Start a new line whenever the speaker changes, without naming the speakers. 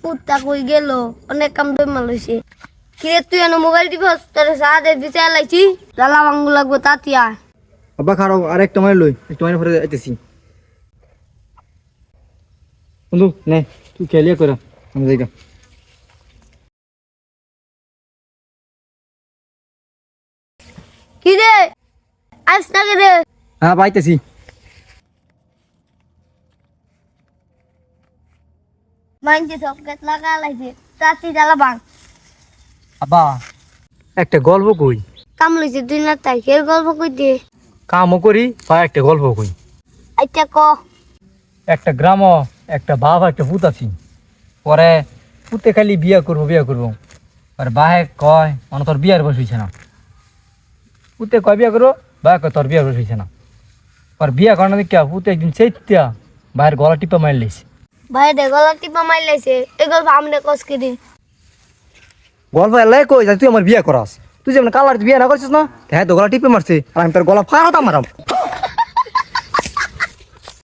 কুত্তা কই গেল অনেক কাম দই মালইছে কিরে তুই এনে মোবাইল টিপস তোর সাথে বিচার লাইছি জ্বালা ভাঙ্গু লাগবো তাতিয়া
আব্বা খারাপ আর একটা মাইল লই একটু মাইল পরে আইতেছি বন্ধু নে তুই খেলিয়া করা আমি যাইগা
কিরে আইস না রে
হ্যাঁ পাইতেছি
মাইনছে সকেট লাগা লাইছে তাতি জ্বালা ভাঙ
আব্বা একটা গল্প কই
কাম লইছে তুই না তাই এর গল্প কই দে
কামও করি বা একটা গল্প কই
আচ্ছা ক
একটা গ্রাম একটা বাপ একটা পুত আছি পরে পুতে খালি বিয়া করবো আর বাহে কয় মানে তোর বিয়ার বয়স হইছে না পুতে কয় বিয়া করবো বাহে কয় তোর বিয়ার বয়স হইছে না আর বিয়া করানো দেখিয়া পুতে একদিন চেতিয়া বাহের গলা টিপা মারি লাইছে
ভাই দে গলা টিপা মাই লাইছে এই গল্প আমনে কস কি দিন
গল্প এলাই কই তুই আমার বিয়া করাস তুই যেমন কালার বিয়া না করছিস না হ্যাঁ তো গলা টিপে মারছে আর আমি তোর গলা ফাড়াতাম মারাম